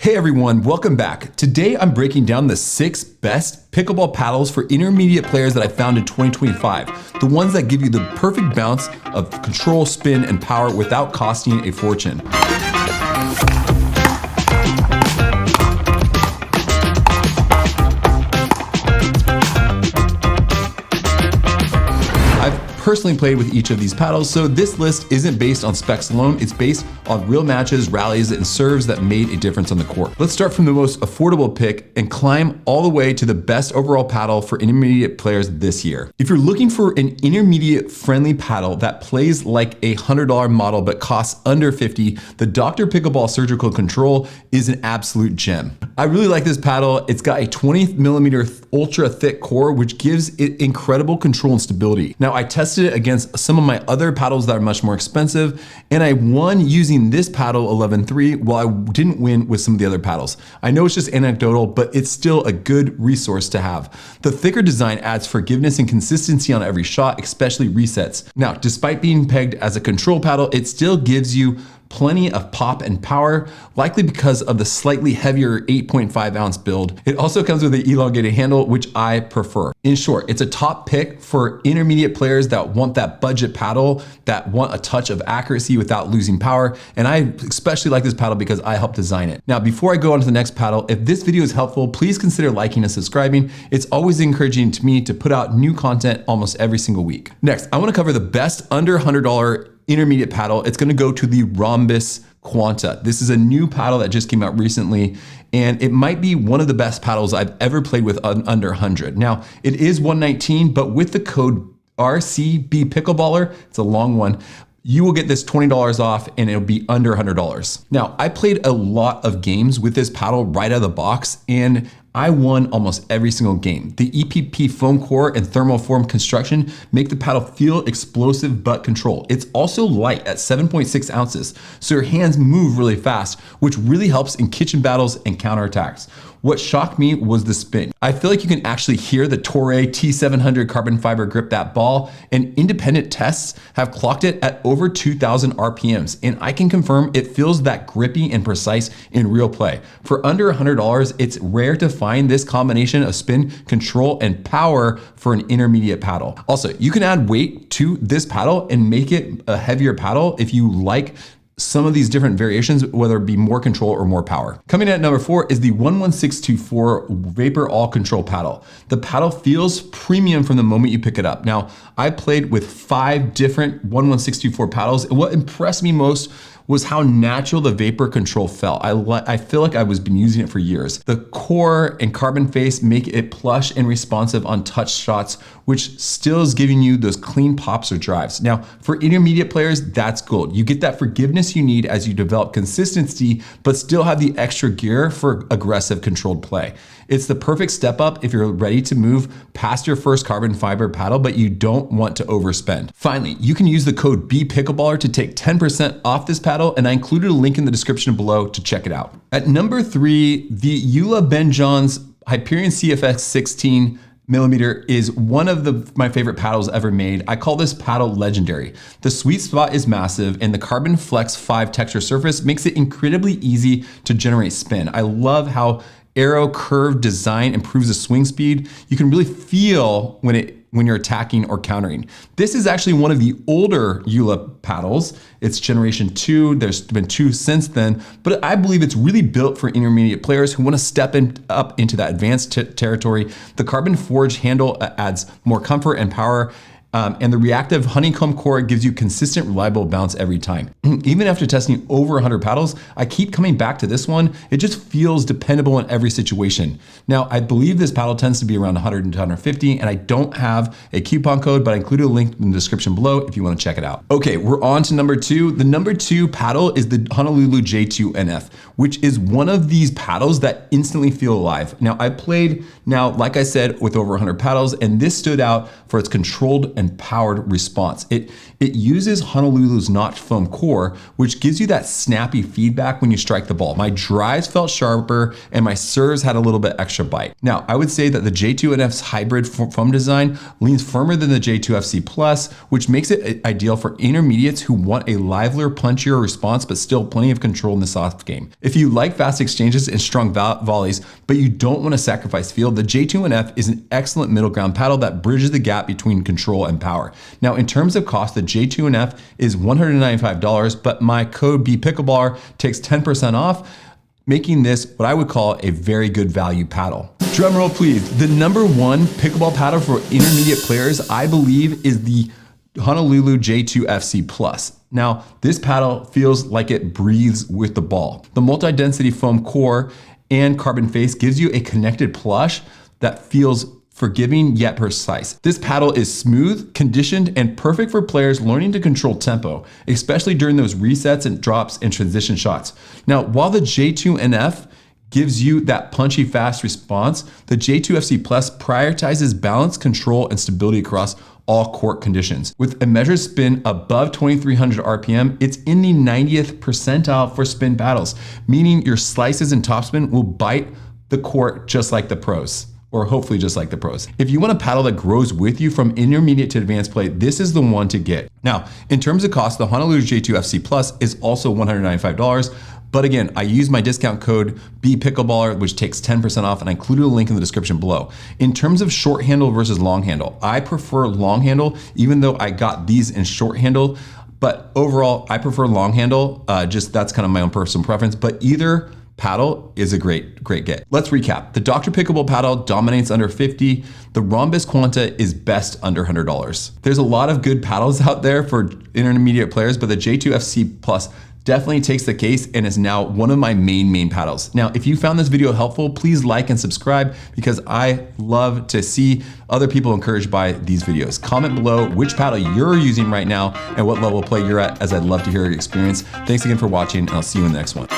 Hey everyone, welcome back. Today I'm breaking down the 6 best pickleball paddles for intermediate players that I found in 2025. The ones that give you the perfect balance of control, spin, and power without costing a fortune. Personally played with each of these paddles, so this list isn't based on specs alone, it's based on real matches, rallies, and serves that made a difference on the court. Let's start from the most affordable pick and climb all the way to the best overall paddle for intermediate players this year. If you're looking for an intermediate friendly paddle that plays like a $100 model but costs under $50, the Dr. Pickleball Surgical Control is an absolute gem. I really like this paddle. It's got a 20mm ultra thick core, which gives it incredible control and stability. Now, I tested it against some of my other paddles that are much more expensive, and I won using this paddle 11-3 while I didn't win with some of the other paddles. I know it's just anecdotal, but it's still a good resource to have. The thicker design adds forgiveness and consistency on every shot, especially resets. Now, despite being pegged as a control paddle, it still gives you plenty of pop and power, likely because of the slightly heavier 8.5 ounce build. It also comes with an elongated handle, which I prefer. In short, it's a top pick for intermediate players that want that budget paddle, that want a touch of accuracy without losing power. And I especially like this paddle because I helped design it. Now, before I go on to the next paddle, if this video is helpful, please consider liking and subscribing. It's always encouraging to me to put out new content almost every single week. Next, I wanna cover the best under $100 intermediate paddle. It's gonna go to the Rhombus Quanta. This is a new paddle that just came out recently, and it might be one of the best paddles I've ever played with under 100. Now, it is $119, but with the code RCB Pickleballer, it's a long one, you will get this $20 off and it'll be under $100. Now, I played a lot of games with this paddle right out of the box, and I won almost every single game. The EPP foam core and thermoform construction make the paddle feel explosive but controlled. It's also light at 7.6 ounces, so your hands move really fast, which really helps in kitchen battles and counterattacks. What shocked me was the spin. I feel like you can actually hear the Toray T700 carbon fiber grip that ball, and independent tests have clocked it at over 2,000 RPMs, and I can confirm it feels that grippy and precise in real play. For under $100, it's rare to find this combination of spin, control, and power for an intermediate paddle. Also, you can add weight to this paddle and make it a heavier paddle if you like some of these different variations, whether it be more control or more power. Coming in at number 4 is the 11624 Vapor All Control paddle. The paddle feels premium from the moment you pick it up. Now, I played with 5 different 11624 paddles, and what impressed me most was how natural the vapor control felt. I feel like I was been using it for years. The core and carbon face make it plush and responsive on touch shots, which still is giving you those clean pops or drives. Now, for intermediate players, that's gold. You get that forgiveness you need as you develop consistency, but still have the extra gear for aggressive controlled play. It's the perfect step up if you're ready to move past your first carbon fiber paddle, but you don't want to overspend. Finally, you can use the code BPickleballer to take 10% off this paddle, and I included a link in the description below to check it out. At number 3, the Eula Ben John's Hyperion CFX 16mm is one of my favorite paddles ever made. I call this paddle legendary. The sweet spot is massive, and the Carbon Flex 5 texture surface makes it incredibly easy to generate spin. I love how arrow curve design improves the swing speed. You can really feel when you're attacking or countering. This is actually one of the older Eula paddles. It's generation 2. There's been 2 since then, but I believe it's really built for intermediate players who want to step up into that advanced territory. The carbon forged handle adds more comfort and power, and the reactive honeycomb core gives you consistent, reliable bounce every time. Even after testing over 100 paddles, I keep coming back to this one. It just feels dependable in every situation. Now, I believe this paddle tends to be around 100 to 150, and I don't have a coupon code, but I included a link in the description below if you want to check it out. Okay, we're on to number 2. The number 2 paddle is the Honolulu J2 NF, which is one of these paddles that instantly feel alive. Now, I played, like I said, with over 100 paddles, and this stood out for its controlled and powered response. It uses Honolulu's notch foam core, which gives you that snappy feedback when you strike the ball. My drives felt sharper and my serves had a little bit extra bite. Now, I would say that the J2NF's hybrid foam design leans firmer than the J2FC Plus, which makes it ideal for intermediates who want a livelier, punchier response, but still plenty of control in the soft game. If you like fast exchanges and strong volleys, but you don't want to sacrifice feel, the J2NF is an excellent middle ground paddle that bridges the gap between control and power. Now, in terms of cost, the J2NF is $195, but my code BPickleball takes 10% off, making this what I would call a very good value paddle. Drum roll, please. The #1 pickleball paddle for intermediate players, I believe, is the Honolulu J2FC Plus. Now, this paddle feels like it breathes with the ball. The multi-density foam core and carbon face gives you a connected plush that feels forgiving yet precise. This paddle is smooth, conditioned, and perfect for players learning to control tempo, especially during those resets and drops and transition shots. Now, while the J2NF gives you that punchy, fast response, the J2FC Plus prioritizes balance, control, and stability across all court conditions. With a measured spin above 2,300 RPM, it's in the 90th percentile for spin paddles, meaning your slices and topspin will bite the court just like the pros, or hopefully just like the pros. If you want a paddle that grows with you from intermediate to advanced play, this is the one to get. Now, in terms of cost, the Honolulu J2FC Plus is also $195. But again, I use my discount code BPickleballer, which takes 10% off, and I included a link in the description below. In terms of short handle versus long handle, I prefer long handle, even though I got these in short handle. But overall, I prefer long handle. Just that's kind of my own personal preference. But either paddle is a great get. Let's recap. The Dr. Pickleball paddle dominates under 50. The Rhombus Quanta is best under $100. There's a lot of good paddles out there for intermediate players, but the J2FC Plus definitely takes the case and is now one of my main paddles. Now, if you found this video helpful, please like and subscribe because I love to see other people encouraged by these videos. Comment below which paddle you're using right now and what level of play you're at, as I'd love to hear your experience. Thanks again for watching, and I'll see you in the next one.